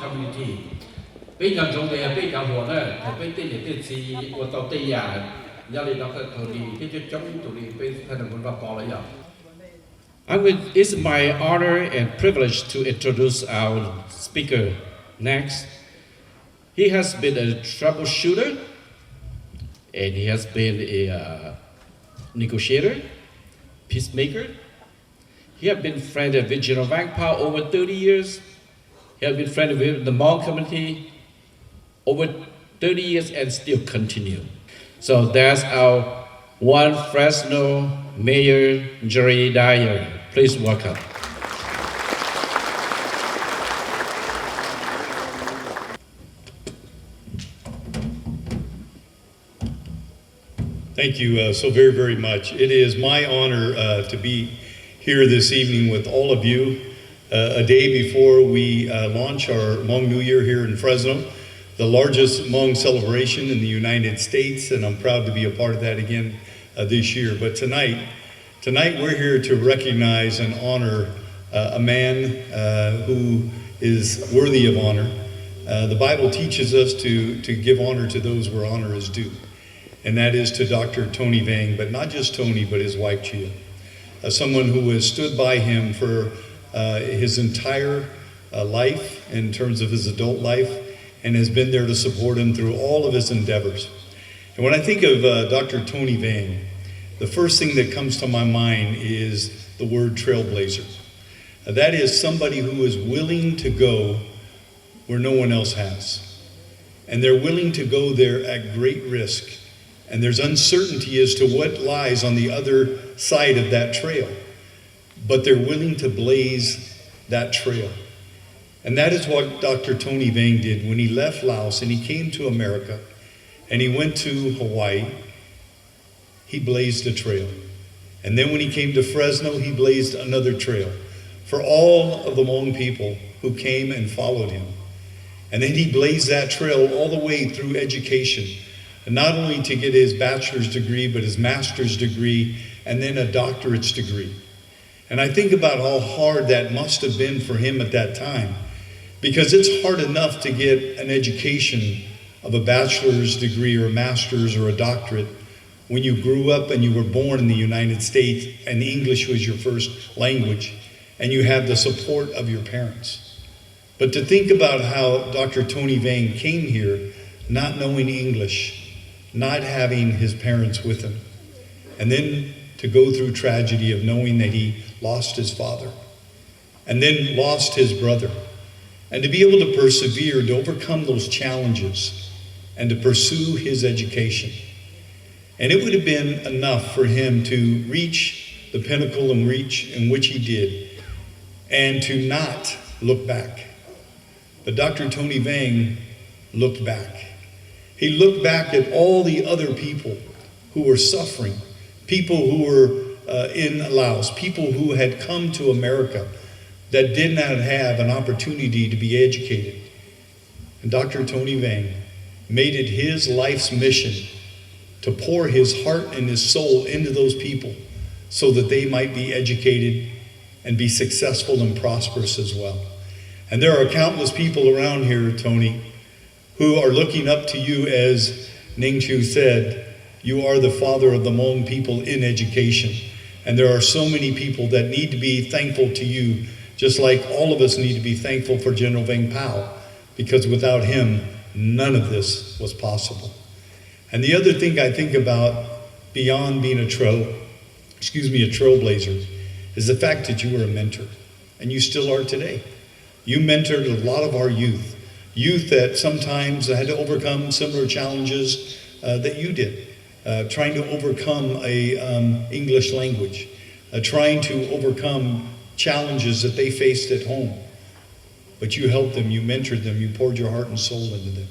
community. Bây giờ trong đây bây giờ họ đó, thì bây giờ cái gì của tàu Tây Giả, gia đình nó có thầu đi, cái chỗ chống tụi đi bây giờ nó vẫn còn lại rồi. It's my honor and privilege to introduce our speaker next. He has been a troubleshooter, and he has been a negotiator, peacemaker. He has been friendly with General Vang over 30 years. He has been friendly with the Hmong community over 30 years and still continue. So that's our one Fresno Mayor, Jerry Dyer. Please welcome. Thank you so very, very much. It is my honor to be here this evening with all of you, a day before we launch our Hmong New Year here in Fresno, the largest Hmong celebration in the United States, and I'm proud to be a part of that again this year. But tonight we're here to recognize and honor a man who is worthy of honor. The Bible teaches us to give honor to those where honor is due, and that is to Dr. Tony Vang, but not just Tony, but his wife Chia, someone who has stood by him for his entire life in terms of his adult life, and has been there to support him through all of his endeavors. And when I think of Dr. Tony Vang, the first thing that comes to my mind is the word trailblazer. That is somebody who is willing to go where no one else has. And they're willing to go there at great risk. And there's uncertainty as to what lies on the other side of that trail. But they're willing to blaze that trail. And that is what Dr. Tony Vang did when he left Laos and he came to America and he went to Hawaii. He blazed a trail. And then when he came to Fresno, he blazed another trail for all of the Hmong people who came and followed him. And then he blazed that trail all the way through education, and not only to get his bachelor's degree, but his master's degree, and then a doctorate's degree. And I think about how hard that must have been for him at that time, because it's hard enough to get an education of a bachelor's degree or a master's or a doctorate when you grew up and you were born in the United States and English was your first language and you have the support of your parents. But to think about how Dr. Tony Vang came here not knowing English, not having his parents with him, and then to go through tragedy of knowing that he lost his father and then lost his brother, and to be able to persevere, to overcome those challenges and to pursue his education. And it would have been enough for him to reach the pinnacle and reach in which he did and to not look back. But Dr. Tony Vang looked back. He looked back at all the other people who were suffering, people who were in Laos, people who had come to America that did not have an opportunity to be educated. And Dr. Tony Vang made it his life's mission to pour his heart and his soul into those people so that they might be educated and be successful and prosperous as well. And there are countless people around here, Tony, who are looking up to you, as Ning Chu said, you are the father of the Hmong people in education. And there are so many people that need to be thankful to you, just like all of us need to be thankful for General Vang Pao, because without him, none of this was possible. And the other thing I think about beyond being a trailblazer is the fact that you were a mentor, and you still are today. You mentored a lot of our youth that sometimes had to overcome similar challenges that you did, trying to overcome a English language, trying to overcome challenges that they faced at home. But you helped them, you mentored them, you poured your heart and soul into them.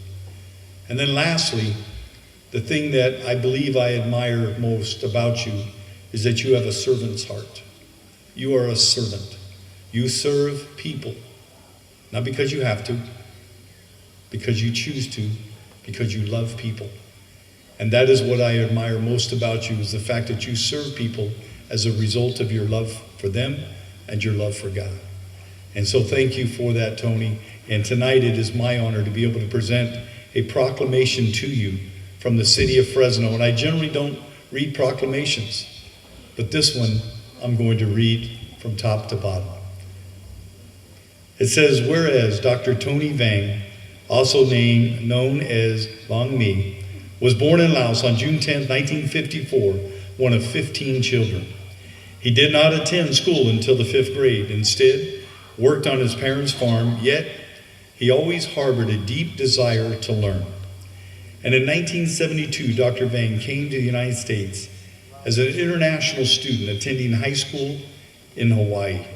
And then lastly, the thing that I believe I admire most about you is that you have a servant's heart. You are a servant. You serve people, not because you have to, because you choose to, because you love people. And that is what I admire most about you, is the fact that you serve people as a result of your love for them and your love for God. And so thank you for that, Tony. And tonight it is my honor to be able to present a proclamation to you from the city of Fresno. And I generally don't read proclamations, but this one I'm going to read from top to bottom. It says, whereas Dr. Tony Vang, also known as Vang, was born in Laos on June 10, 1954, one of 15 children. He did not attend school until the 5th grade. Instead, worked on his parents' farm, yet he always harbored a deep desire to learn. And in 1972, Dr. Vang came to the United States as an international student attending high school in Hawaii.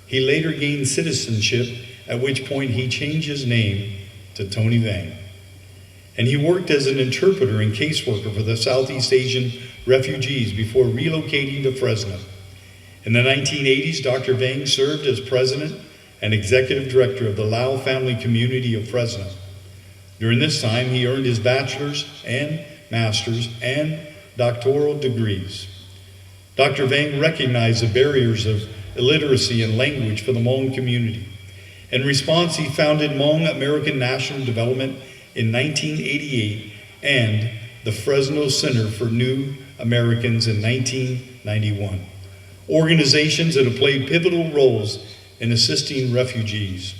He later gained citizenship, at which point he changed his name to Tony Vang. And he worked as an interpreter and caseworker for the Southeast Asian refugees before relocating to Fresno. In the 1980s, Dr. Vang served as president and executive director of the Lao family community of Fresno. During this time, he earned his bachelor's and master's and doctoral degrees. Dr. Vang recognized the barriers of illiteracy and language for the Hmong community. In response, he founded Hmong American National Development in 1988 and the Fresno Center for New Americans in 1991, organizations that have played pivotal roles in assisting refugees.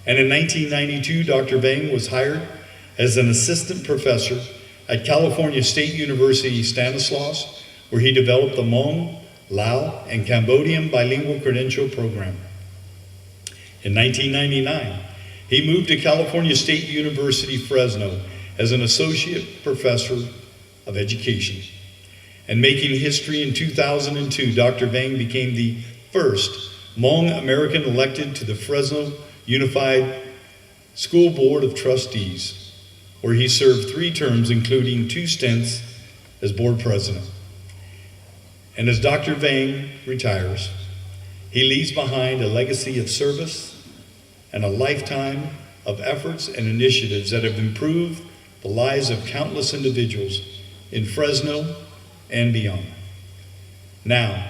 And in 1992, Dr. Vang was hired as an assistant professor at California State University Stanislaus, where he developed the Hmong, Lao, and Cambodian bilingual credential program. In 1999, he moved to California State University, Fresno, as an associate professor of education. And making history in 2002, Dr. Vang became the first Hmong American elected to the Fresno Unified School Board of Trustees, where he served 3 terms, including 2 stints as board president. And as Dr. Vang retires, he leaves behind a legacy of service and a lifetime of efforts and initiatives that have improved the lives of countless individuals in Fresno and beyond. Now,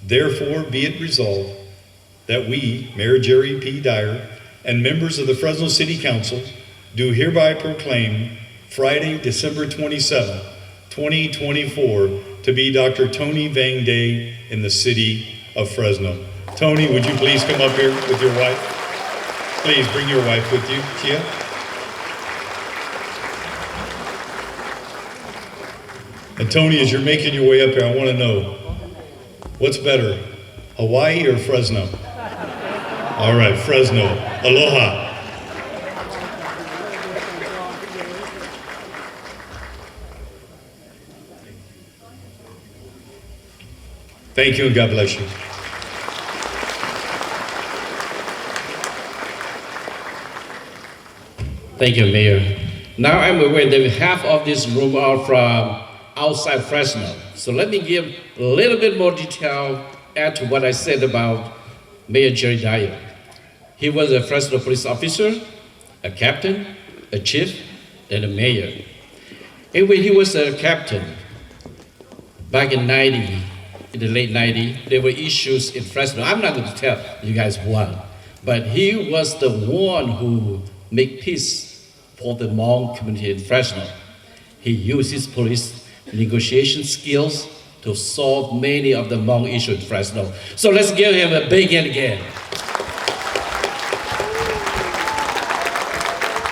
therefore, be it resolved that we, Mayor Jerry P. Dyer, and members of the Fresno City Council, do hereby proclaim Friday, December 27, 2024, to be Dr. Tony Vang Day in the city of Fresno. Tony, would you please come up here with your wife? Please bring your wife with you, Chia. And Tony, as you're making your way up here, I want to know, what's better, Hawaii or Fresno? All right, Fresno. Aloha. Thank you and God bless you. Thank you, Mayor. Now I'm aware that half of this room are from outside Fresno. So let me give a little bit more detail add to what I said about Mayor Jerry Dyer. He was a Fresno police officer, a captain, a chief, and a mayor. And when he was a captain, back in the late 90s, there were issues in Fresno. I'm not going to tell you guys what, but he was the one who made peace for the Hmong community in Fresno. He used his police negotiation skills to solve many of the Hmong issues in Fresno. So let's give him a big hand again.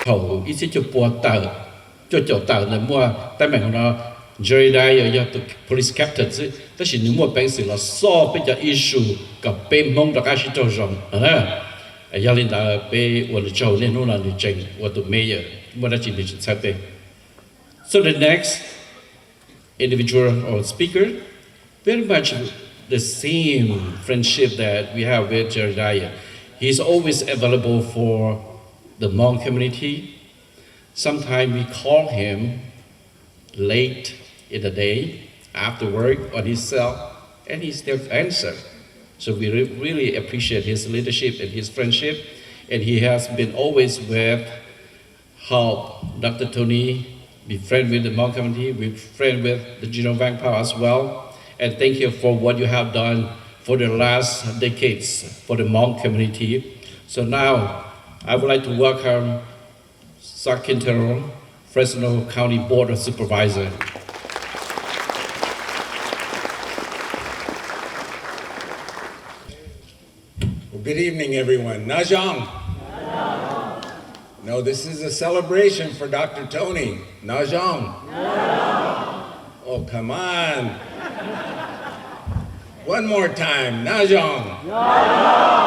頭意思就波到，就做到那么，但係我 Jerry Dyer 有 police captain 但是你莫平時啦，所比較 issue 個被蒙到開始做上，啊，要領導被我哋做呢，นู่นนี่正我做 mayor，我哋今天就測的。So the next individual or speaker, very much the same friendship that we have with Jerry Dyer. He's always available for the Hmong community. Sometimes we call him late in the day, after work, on his cell, and he still answers. So we really appreciate his leadership and his friendship, and he has been always with help Dr. Tony be friend with the Hmong community, be friend with the General Vang Pao as well, and thank you for what you have done for the last decades for the Hmong community. So now I would like to welcome Sal Quintero, Fresno County Board of Supervisors. Well, good evening, everyone. Najong. No, this is a celebration for Dr. Tony. Najong. Oh, come on. One more time. Najong.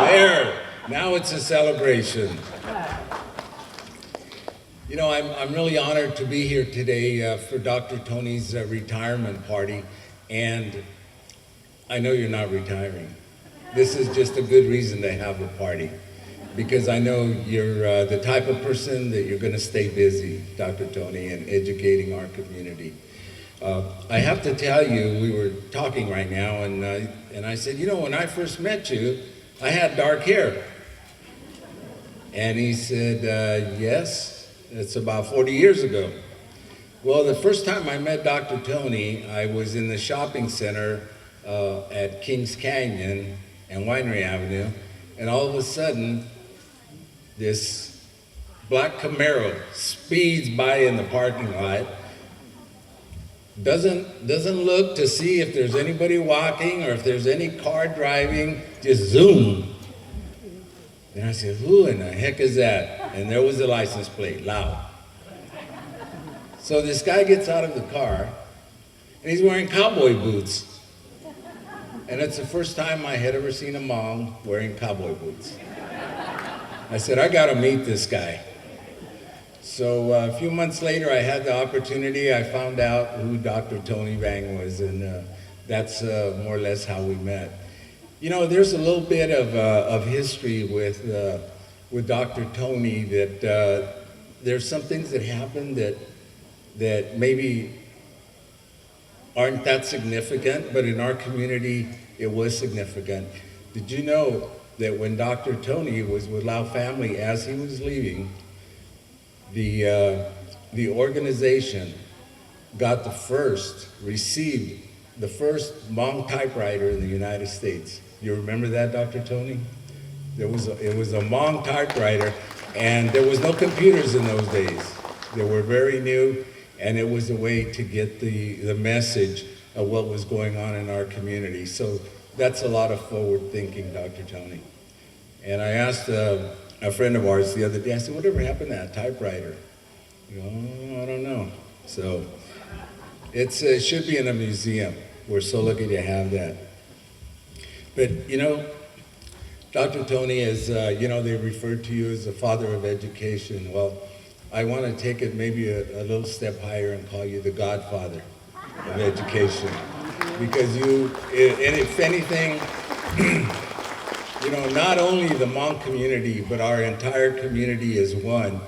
There. Now it's a celebration. You know, I'm really honored to be here today for Dr. Tony's retirement party, and I know you're not retiring. This is just a good reason to have a party, because I know you're the type of person that you're going to stay busy, Dr. Tony, in educating our community. I have to tell you, we were talking right now, and I said, you know, when I first met you, I had dark hair. And he said, yes, it's about 40 years ago. Well, the first time I met Dr. Tony, I was in the shopping center at Kings Canyon and Winery Avenue, and all of a sudden, this black Camaro speeds by in the parking lot, doesn't look to see if there's anybody walking or if there's any car driving, just zoom. And I said, who in the heck is that? And there was the license plate, loud. So this guy gets out of the car, and he's wearing cowboy boots. And it's the first time I had ever seen a Hmong wearing cowboy boots. I said, I gotta meet this guy. So a few months later, I had the opportunity. I found out who Dr. Tony Vang was, and that's more or less how we met. You know, there's a little bit of history with Dr. Tony that there's some things that happened that maybe aren't that significant, but in our community, it was significant. Did you know that when Dr. Tony was with Lau family, as he was leaving, the organization received the first Hmong typewriter in the United States. You remember that, Dr. Tony? It was a Hmong typewriter, and there was no computers in those days. They were very new, and it was a way to get the message of what was going on in our community. So that's a lot of forward thinking, Dr. Tony. And I asked a friend of ours the other day, I said, whatever happened to that typewriter? You know, I don't know. So it should be in a museum. We're so lucky to have that. But, you know, Dr. Tony is, you know, they referred to you as the father of education. Well, I want to take it maybe a little step higher and call you the godfather of education. Because you, and if anything, you know, not only the Hmong community, but our entire community is one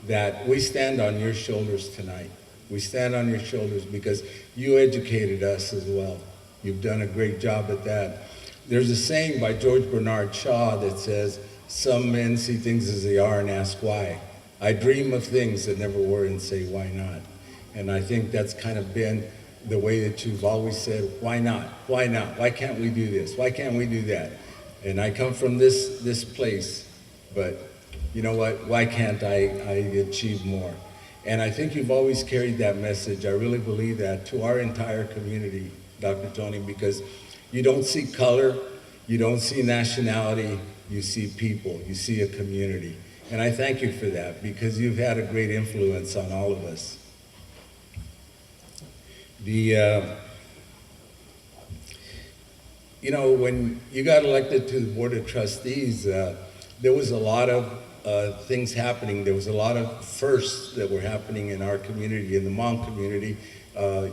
that we stand on your shoulders tonight. We stand on your shoulders because you educated us as well. You've done a great job at that. There's a saying by George Bernard Shaw that says, some men see things as they are and ask why. I dream of things that never were and say, why not? And I think that's kind of been the way that you've always said, why not? Why not? Why can't we do this? Why can't we do that? And I come from this place, but you know what? Why can't I achieve more? And I think you've always carried that message. I really believe that to our entire community, Dr. Tony, because you don't see color, you don't see nationality, you see people, you see a community. And I thank you for that because you've had a great influence on all of us. You know, when you got elected to the Board of Trustees, there was a lot of things happening. There was a lot of firsts that were happening in our community, in the Hmong community.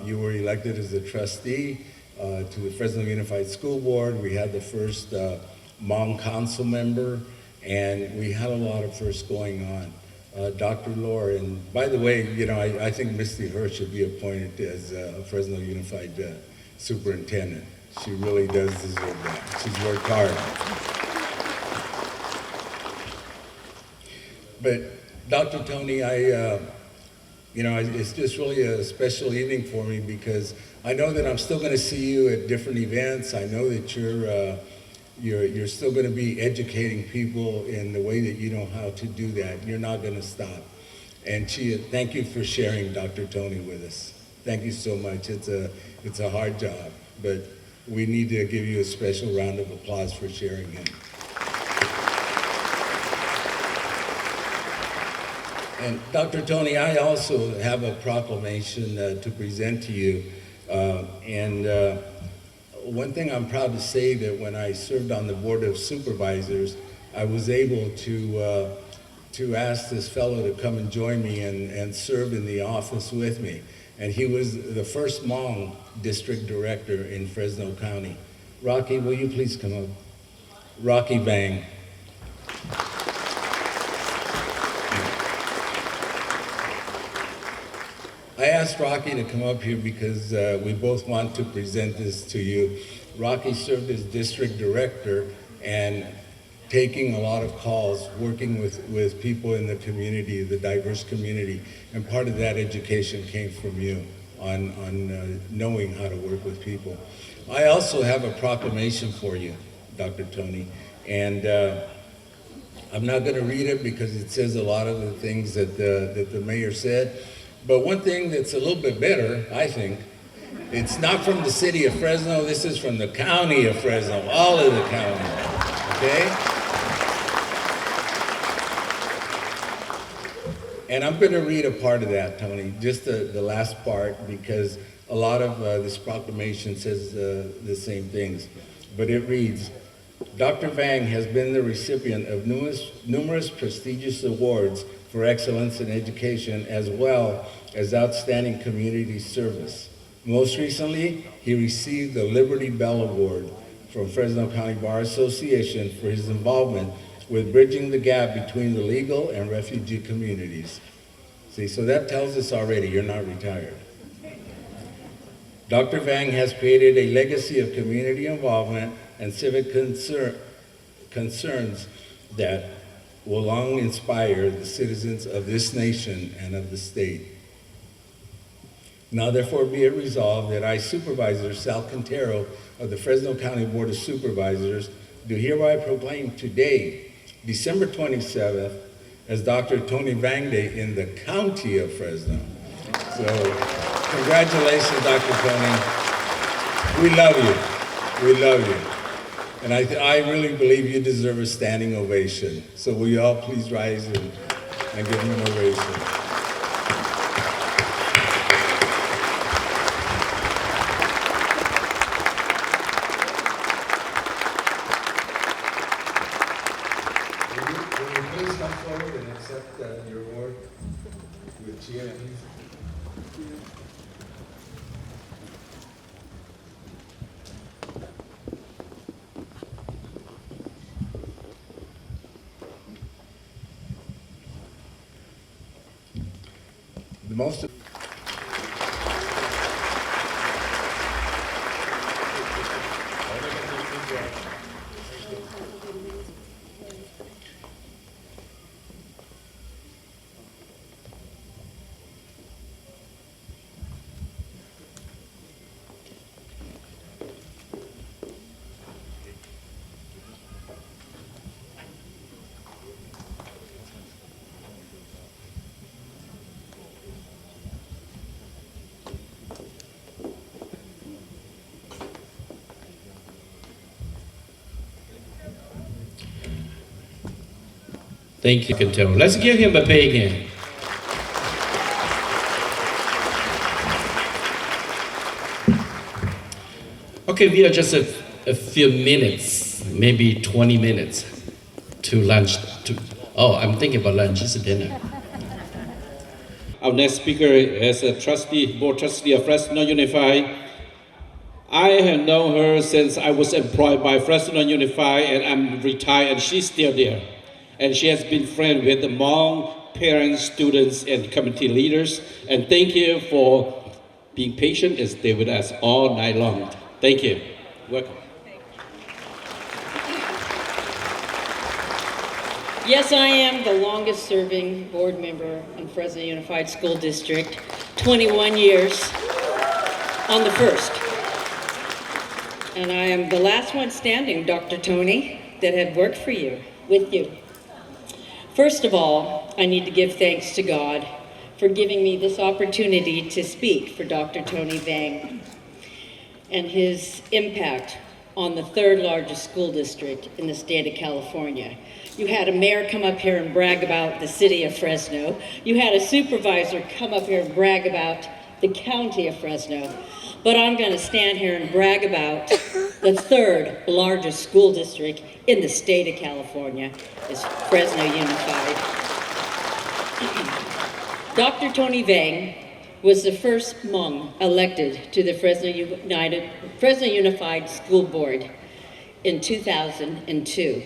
You were elected as a trustee to the Fresno Unified School Board. We had the first Hmong council member, and we had a lot of firsts going on. Dr. Lohr, and by the way, you know, I think Misty Hirsch should be appointed as a Fresno Unified superintendent. She really does deserve that. She's worked hard. But Dr. Tony, you know, it's just really a special evening for me because I know that I'm still going to see you at different events. I know that you're still going to be educating people in the way that you know how to do that. You're not going to stop. And thank you for sharing Dr. Tony with us. Thank you so much. It's a hard job, but we need to give you a special round of applause for sharing him. And Dr. Tony, I also have a proclamation to present to you. One thing I'm proud to say that when I served on the Board of Supervisors, I was able to ask this fellow to come and join me and serve in the office with me. And he was the first Hmong district director in Fresno County. Rocky, will you please come up? Rocky Vang. I asked Rocky to come up here because we both want to present this to you. Rocky served as district director and taking a lot of calls, working with people in the community, the diverse community, and part of that education came from you on knowing how to work with people. I also have a proclamation for you, Dr. Tony, and I'm not going to read it because it says a lot of the things that the mayor said, but one thing that's a little bit better, I think, it's not from the city of Fresno, this is from the county of Fresno, all of the county, okay? And I'm going to read a part of that, Tony, just the last part, because a lot of this proclamation says the same things. But it reads, Dr. Vang has been the recipient of numerous prestigious awards for excellence in education as well as outstanding community service. Most recently, he received the Liberty Bell Award from Fresno County Bar Association for his involvement with bridging the gap between the legal and refugee communities. See, so that tells us already you're not retired. Dr. Vang has created a legacy of community involvement and civic concerns that will long inspire the citizens of this nation and of the state. Now therefore be it resolved that I, Supervisor Sal Quintero of the Fresno County Board of Supervisors, do hereby proclaim today, December 27th, as Dr. Tony Vang Day in the county of Fresno. So, congratulations, Dr. Tony. We love you. We love you. And I really believe you deserve a standing ovation. So will you all please rise and give him an ovation. Will you please come forward and accept your award with cheer, please? The most Thank you, Quintero. Let's give him a big hand. Okay, we are just a few minutes, maybe 20 minutes to lunch. I'm thinking about lunch, it's a dinner. Our next speaker is a trustee, board trustee of Fresno Unified. I have known her since I was employed by Fresno Unified and I'm retired and she's still there. And she has been friends with Hmong parents, students, and community leaders. And thank you for being patient and stay with us all night long. Thank you. Welcome. Yes, I am the longest serving board member in Fresno Unified School District, 21 years. on the 1st. And I am the last one standing, Dr. Tony, that had worked for you, with you. First of all, I need to give thanks to God for giving me this opportunity to speak for Dr. Tony Vang and his impact on the 3rd largest school district in the state of California. You had a mayor come up here and brag about the city of Fresno. You had a supervisor come up here and brag about the county of Fresno. But I'm going to stand here and brag about the 3rd largest school district in the state of California is Fresno Unified. Dr. Tony Vang was the first Hmong elected to the Fresno Unified School Board in 2002.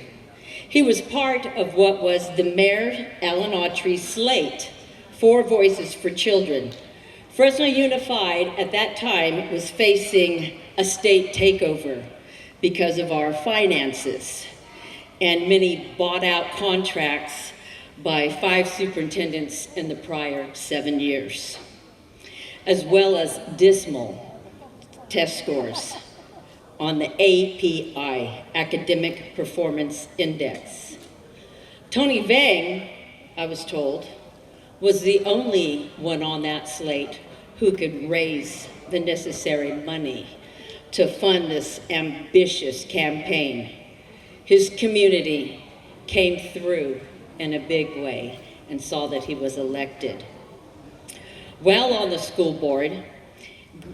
He was part of what was the Mayor Alan Autry's slate, 4 Voices for Children. Fresno Unified at that time was facing a state takeover because of our finances and many bought out contracts by 5 superintendents in the prior 7 years, as well as dismal test scores on the API, Academic Performance Index. Tony Vang, I was told, was the only one on that slate who could raise the necessary money to fund this ambitious campaign. His community came through in a big way and saw that he was elected. While on the school board,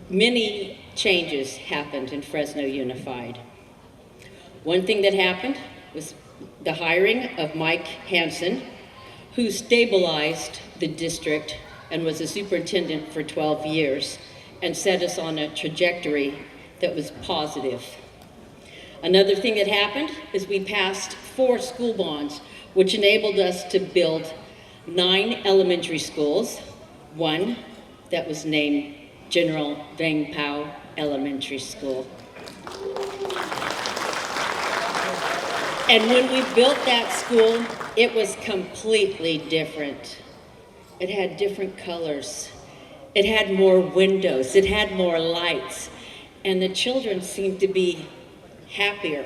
many changes happened in Fresno Unified. One thing that happened was the hiring of Mike Hansen, who stabilized the district and was a superintendent for 12 years and set us on a trajectory that was positive. Another thing that happened is we passed 4 school bonds, which enabled us to build 9 elementary schools, 1 that was named General Vang Pao Elementary School. And when we built that school, it was completely different. It had different colors. It had more windows. It had more lights. And the children seemed to be happier.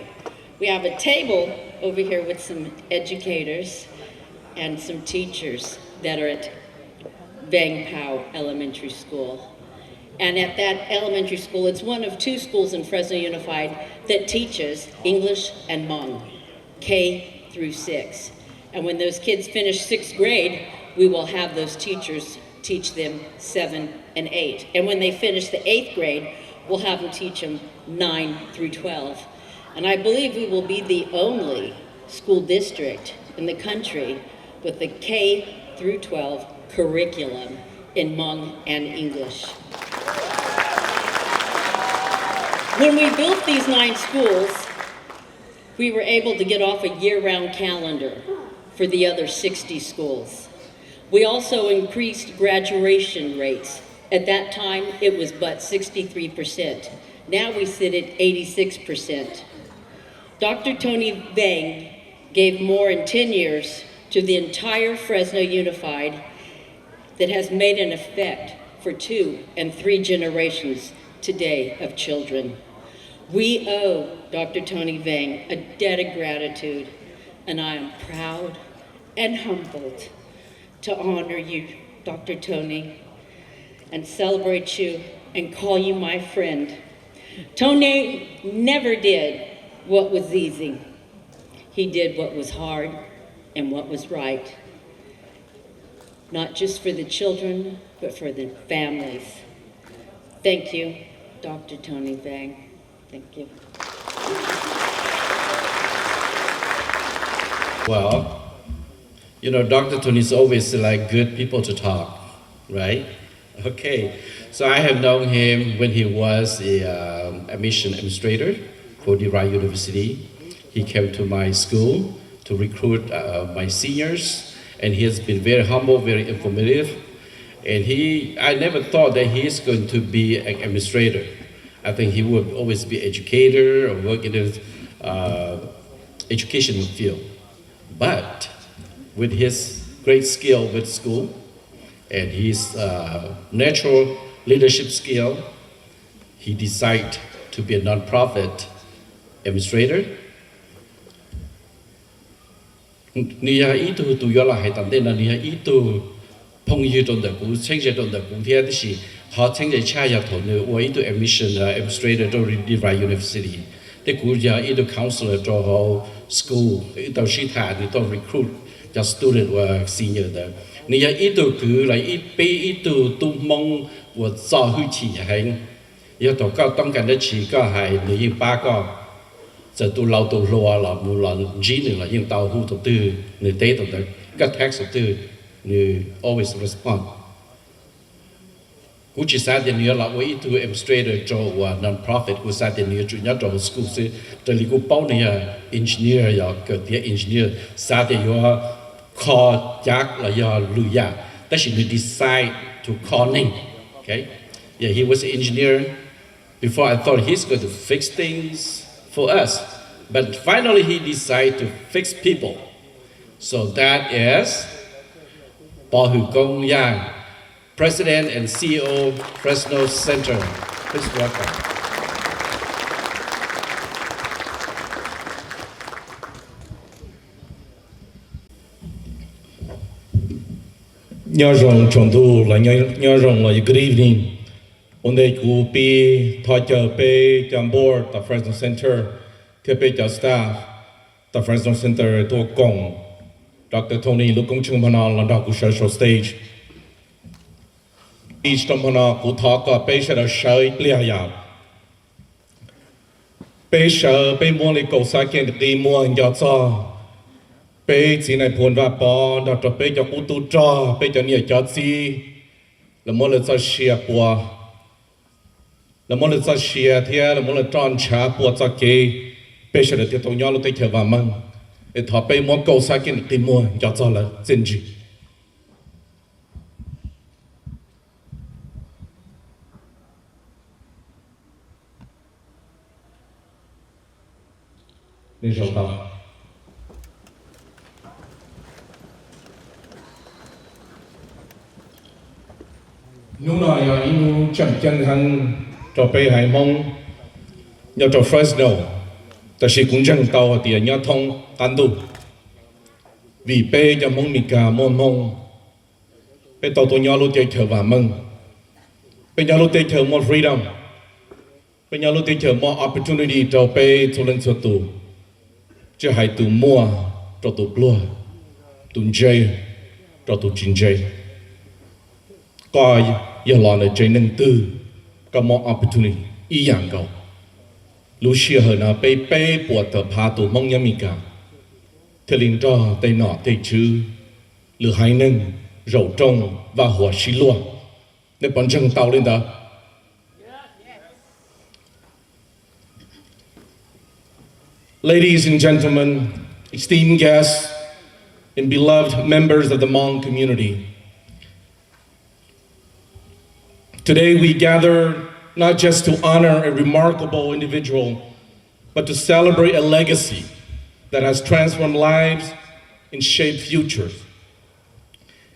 We have a table over here with some educators and some teachers that are at Vang Pao Elementary School. And at that elementary school, it's one of 2 schools in Fresno Unified that teaches English and Hmong, K through 6. And when those kids finish 6th grade, we will have those teachers teach them 7 and 8. And when they finish the 8th grade, we'll have them teach them 9 through 12. And I believe we will be the only school district in the country with the K through 12 curriculum in Hmong and English. When we built these 9 schools, we were able to get off a year-round calendar for the other 60 schools. We also increased graduation rates. At that time, it was but 63%. Now we sit at 86%. Dr. Tony Vang gave more in 10 years to the entire Fresno Unified that has made an effect for 2 and 3 generations today of children. We owe Dr. Tony Vang a debt of gratitude, and I am proud and humbled to honor you, Dr. Tony, and celebrate you and call you my friend. Tony never did what was easy. He did what was hard and what was right, not just for the children, but for the families. Thank you, Dr. Tony Vang. Thank you. Well, you know, Dr. Tony's always like good people to talk, right? Okay, so I have known him when he was a admission administrator for Dyer University. He came to my school to recruit my seniors, and he has been very humble, very informative. And I never thought that he is going to be an administrator. I think he would always be educator or work in the educational field. But with his great skill with school and his natural leadership skill, he decided to be a non-profit administrator. Nia itu tu yola hai tan den nia itu phong yu don de gu cheng je don de gu tie de xi ha cheng je cha ya to ne wo itu admission administrator to Dyer University de gu ya itu counselor to ho school itu shi tha ni to recruit just student or senior de nia itu gu lai it pe itu tu mong wo za hu chi hai ya to ka tong kan de chi ka hai ni ba ka giờ tôi lâu tôi lo là một lần G là những tàu hút đầu tư người tế đầu tư các tax đầu tư người always respond cú chỉ sao thì nhiều là với itu administrator cho non-profit cú sao thì nhiều chủ nhà cho school sẽ từ lúc cú bao này engineer ya cái tiếng engineer sao thì yo call jack là yo lưu ya that she decide to calling okay yeah he was an engineer before I thought he's going to fix things for us. But finally he decided to fix people. So that is Paul Hu Gong Yang, President and CEO Fresno Center. Please welcome. Nhớ rằng trọng thu là nhớ rằng là good evening. On day ku pi thọ chờ pe chăm board the Fresno Center theo pe cho staff the Fresno Center to kong Dr. Tony lúc công chung panal là đạo ku social stage each trong panal ku thọ cả pe sẽ là sợi lia ya pe sợi pe mua lấy cầu sa kiện đi mua cho cho pe chỉ này phun va po Dr. pe cho ku tu cho pe cho nhiều cho gì là mua lấy cho share bùa là mỗi lần ra xe thì là mỗi lần tròn trả buộc ra cái bây giờ thì tôi nhớ lúc tới chờ vào măng để thọ bây mua cầu sa cái tìm mua cho là chân gì nên rồi tao lúc nào giờ inu chậm chân hàng cho bây hải mong nhớ cho Fresno ta sẽ cũng chẳng tàu thì nhớ thông tan tu vì bây giờ mong mình cả mong bây tàu tôi nhớ lúc chơi chờ và mừng bây giờ lúc chơi chờ more freedom bây giờ lúc chơi chờ more opportunity cho bây cho lên cho tu chứ hãy tu mua cho tu plua tu chơi cho tu chín chơi coi giờ lo là chơi nâng tư có more opportunity ý dạng cầu lúc xưa hơn là bê buộc tờ phá tù mong nhắm mình cả thế linh cho tay nọ tay chứ lửa hai nâng rầu trông và hỏa xí luôn để bọn chân tàu lên đó Ladies and gentlemen, esteemed guests and beloved members of the Hmong community, today we gather not just to honor a remarkable individual, but to celebrate a legacy that has transformed lives and shaped futures.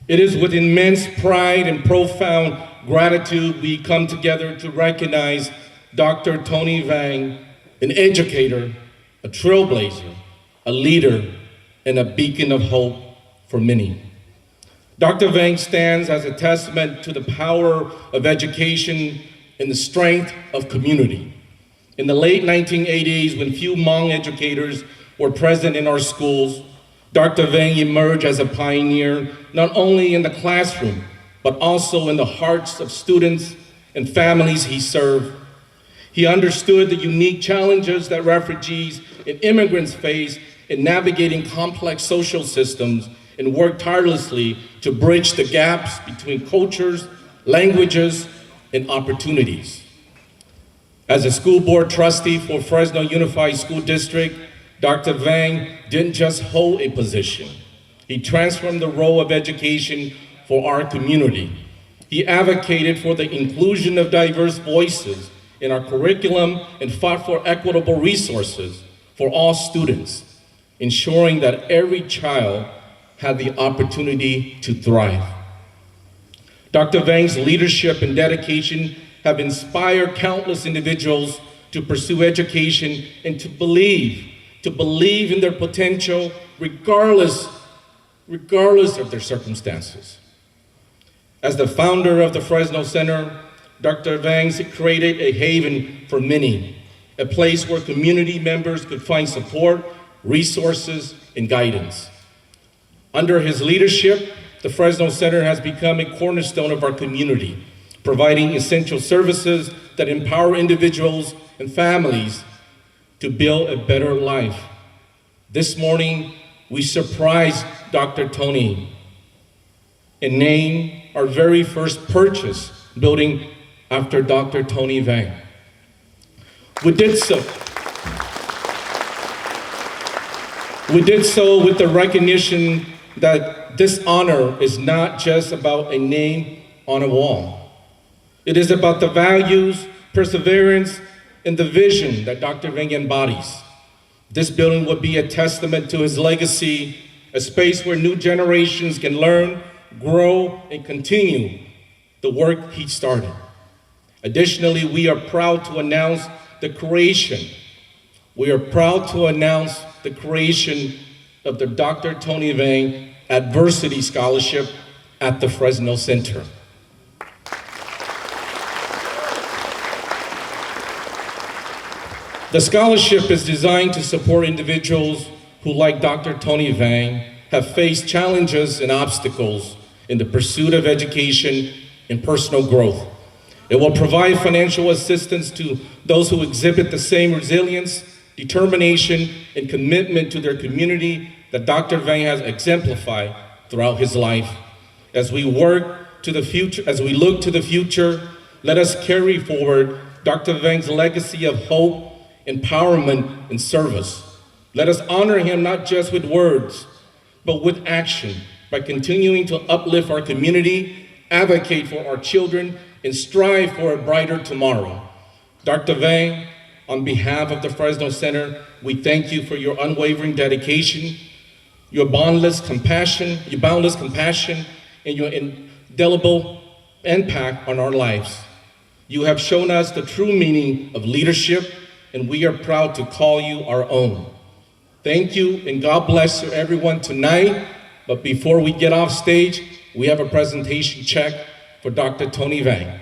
It is with immense pride and profound gratitude we come together to recognize Dr. Tony Vang, an educator, a trailblazer, a leader, and a beacon of hope for many. Dr. Vang stands as a testament to the power of education and the strength of community. In the late 1980s, when few Hmong educators were present in our schools, Dr. Vang emerged as a pioneer, not only in the classroom, but also in the hearts of students and families he served. He understood the unique challenges that refugees and immigrants face in navigating complex social systems and worked tirelessly to bridge the gaps between cultures, languages, and opportunities. As a school board trustee for Fresno Unified School District, Dr. Vang didn't just hold a position. He transformed the role of education for our community. He advocated for the inclusion of diverse voices in our curriculum and fought for equitable resources for all students, ensuring that every child had the opportunity to thrive. Dr. Vang's leadership and dedication have inspired countless individuals to pursue education and to believe in their potential regardless of their circumstances. As the founder of the Fresno Center, Dr. Vang created a haven for many, a place where community members could find support, resources, and guidance. Under his leadership, the Fresno Center has become a cornerstone of our community, providing essential services that empower individuals and families to build a better life. This morning, we surprised Dr. Tony and named our very first purchase building after Dr. Tony Vang. We did so with the recognition that this honor is not just about a name on a wall. It is about the values, perseverance, and the vision that Dr. Vang embodies. This building will be a testament to his legacy, a space where new generations can learn, grow, and continue the work he started. Additionally, we are proud to announce the creation of the Dr. Tony Vang Adversity Scholarship at the Fresno Center. The scholarship is designed to support individuals who, like Dr. Tony Vang, have faced challenges and obstacles in the pursuit of education and personal growth. It will provide financial assistance to those who exhibit the same resilience, determination, and commitment to their community that Dr. Vang has exemplified throughout his life. As we look to the future, let us carry forward Dr. Vang's legacy of hope, empowerment, and service. Let us honor him not just with words, but with action by continuing to uplift our community, advocate for our children, and strive for a brighter tomorrow. Dr. Vang, on behalf of the Fresno Center, we thank you for your unwavering dedication, your boundless compassion, and your indelible impact on our lives. You have shown us the true meaning of leadership, and we are proud to call you our own. Thank you, and God bless you everyone tonight. But before we get off stage, we have a presentation check for Dr. Tony Vang.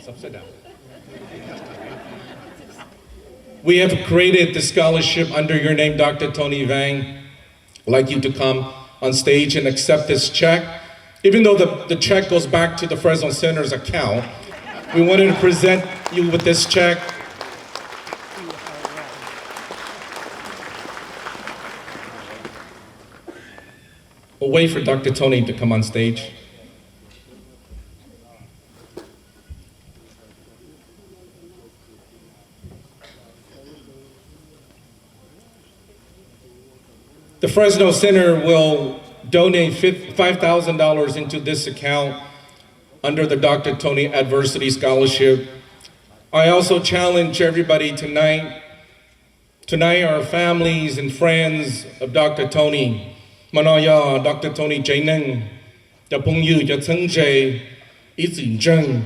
Upside down. We have created the scholarship under your name, Dr. Tony Vang. I'd like you to come on stage and accept this check. Even though the check goes back to the Fresno Center's account, we wanted to present you with this check. We'll wait for Dr. Tony to come on stage. The Fresno Center will donate $5,000 into this account under the Dr. Tony Adversity Scholarship. I also challenge everybody tonight, our families and friends of Dr. Tony. Manaya, Dr. Tony Jainen, the Pong Yu, the Tseng Jay, it's in Zheng,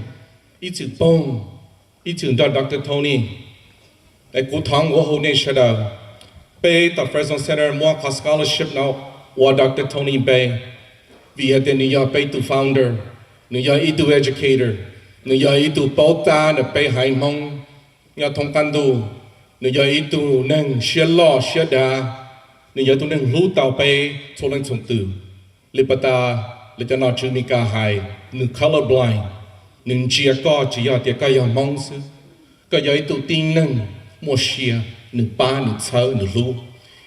it's in Bong, it's in Dr. Tony. A good tongue, what nation. Bay, the Fresno Center, more scholarship now, what Dr. Tony Bay. We had the New York Bay to founder, New York Idu educator, New York Idu Bota, the Bay Hai Mong, New Tong Kandu, New York Idu Neng, Shia Law, Shia Da, New York Neng Lu Tao Bay, Tolan Tung Tu, Lipata, Litana Chumika Hai, New colorblind, Nung Chia Ko, Chia Tiakaya Mongs, Kaya Idu Ting Neng, Moshia. Nửa ba, nửa sáu, nửa lũ.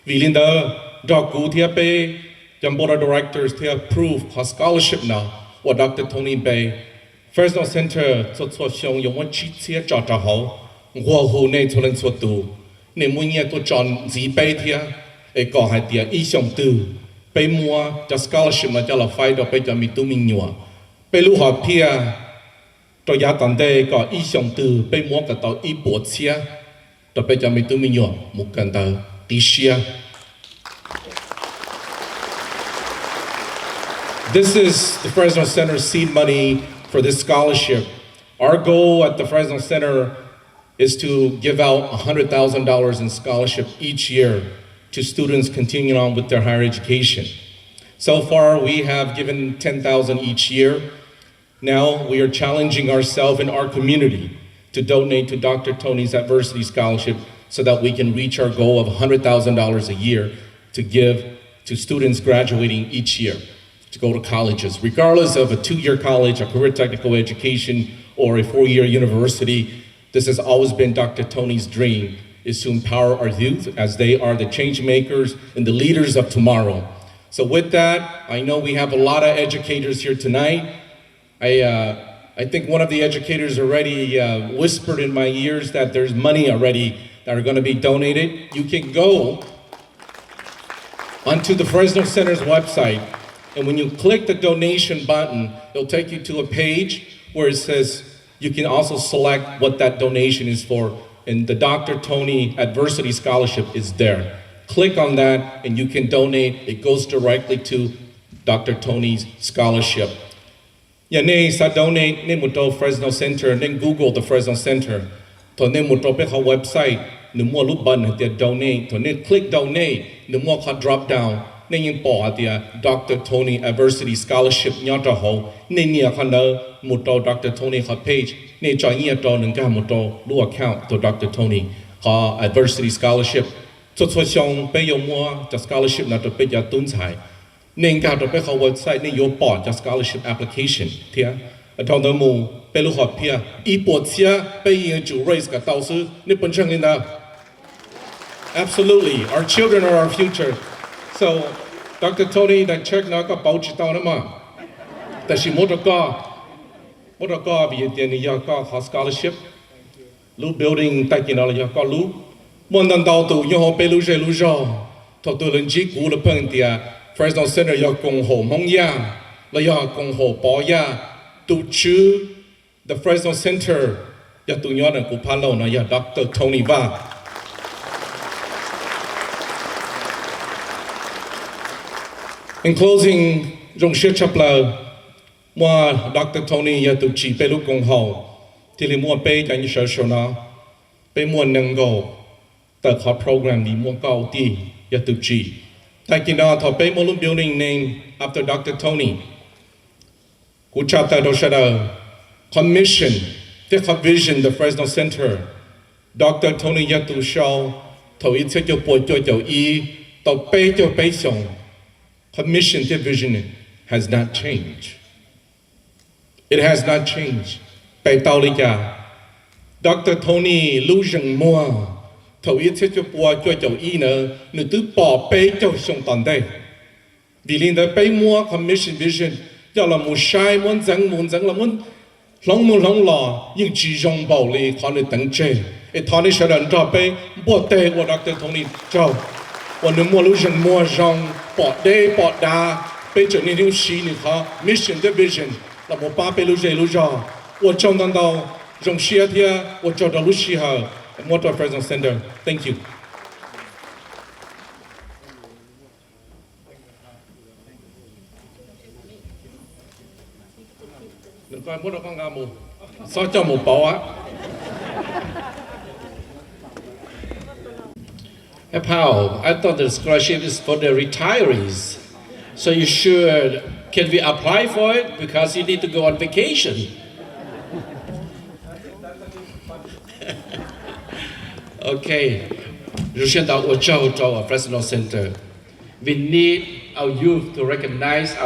Vì liên đó, đọc cụ theo bê, trong board of directors theo approve for scholarship nào, của Dr. Tony Bay. Fresno Center, cho xong dùng một chi tiết cho hậu, ngô hồ này cho lên số tù. Nên mỗi nhà tôi chọn gì bay theo, có hai tiếng ý xong từ, bây mua cho scholarship mà cho là phải đó bây giờ mình tu mình nhua bây lúc họ pia cho giá tận đây có ý xong từ bây mua cái tàu ý bộ chia đó bây giờ mình tu mình nhua một cần tàu tí xia. This is the Fresno Center seed money for this scholarship. Our goal at the Fresno Center is to give out $100,000 in scholarship each year to students continuing on with their higher education. So far, we have given $10,000 each year. Now we are challenging ourselves in our community to donate to Dr. Tony's Adversity Scholarship so that we can reach our goal of $100,000 a year to give to students graduating each year to go to colleges, regardless of a 2-year college, a career technical education, or a 4-year university. This has always been Dr. Tony's dream, is to empower our youth as they are the change makers and the leaders of tomorrow. So with that, I know we have a lot of educators here tonight. I think one of the educators already whispered in my ears that there's money already that are going to be donated. You can go onto the Fresno Center's website, and when you click the donation button, it'll take you to a page where it says you can also select what that donation is for, and the Dr. Tony Adversity Scholarship is there. Click on that and you can donate. It goes directly to Dr. Tony's scholarship. Yeah, nay sa donate nên một trâu Fresno Center nên Google the Fresno Center. Thôi nên một trâu biết họ website nếu mua lúc bận thì donate. Thôi nên click donate nếu mua họ drop down nên những bỏ thì Dr. Tony Adversity Scholarship nhớ cho họ nên nhiều họ nợ một trâu Dr. Tony họ page nên cho nhiều trâu nâng cả một trâu lưu account to Dr. Tony họ Adversity Scholarship. Cho xong bây giờ mua cho scholarship nào cho bây giờ tuân giải nên cả cho bây giờ website nên yếu bỏ cho scholarship application thì ở trong đó mù bây giờ họ pia ý bộ chia bây giờ chủ raise cả tàu sư nên bên trong nên nào absolutely our children are our future. So Dr. Tony that check nó có bảo chỉ tao nữa màแต่สิมดก็vì tiền này có họ scholarship lưu building tại kia nó là có lưu muốn đào tạo tụ nhau họ lưu rồi thọ tụ lên chỉ cũ là phân thì Fresno Center yêu công hồ mong ya là yêu công hồ bỏ ya tụ chữ the Fresno Center yêu tụ nhau là cụ palo nó yêu Dr. Tony Vang. In closing, trong shit chập là mua Dr. Tony yêu tụ chỉ lưu công hồ thì li mua cái như sợ nó mua nâng go the hot program the more quality yet to G. Thank you now to pay more building name after Dr. Tony. Good chapter do commission the vision the Fresno Center. Dr. Tony yet to show to it take your boy to e to pay song. Commission the vision has not changed. It has not changed. Pay tauliga. Dr. Tony illusion more. Thầu ý thiết cho bùa cho cháu ý nữa nữ tứ bỏ bế cho xong toàn đây vì liên tới bế mua commission vision cho là một sai muốn dẫn là muốn lòng lò nhưng chỉ dùng bảo lý khó để tấn chế et thọ này sẽ đần cho bế bỏ tê của Dr. Tony cho và nếu mua lưu dân mua rong bỏ đê bỏ đá bế trở nên lưu sĩ nữ khó mission the vision là một ba bế lưu dê lưu dò và trong tầng đầu rong xia thia và cho đó lưu sĩ hờ Motor Fresno Center. Thank you. Đừng coi muốn đâu con gà mù. Sao cho một bảo á? Hey pal, I thought the scholarship is for the retirees. So you should, can we apply for it? Because you need to go on vacation. Okay, Fresno Center. We need our youth to recognize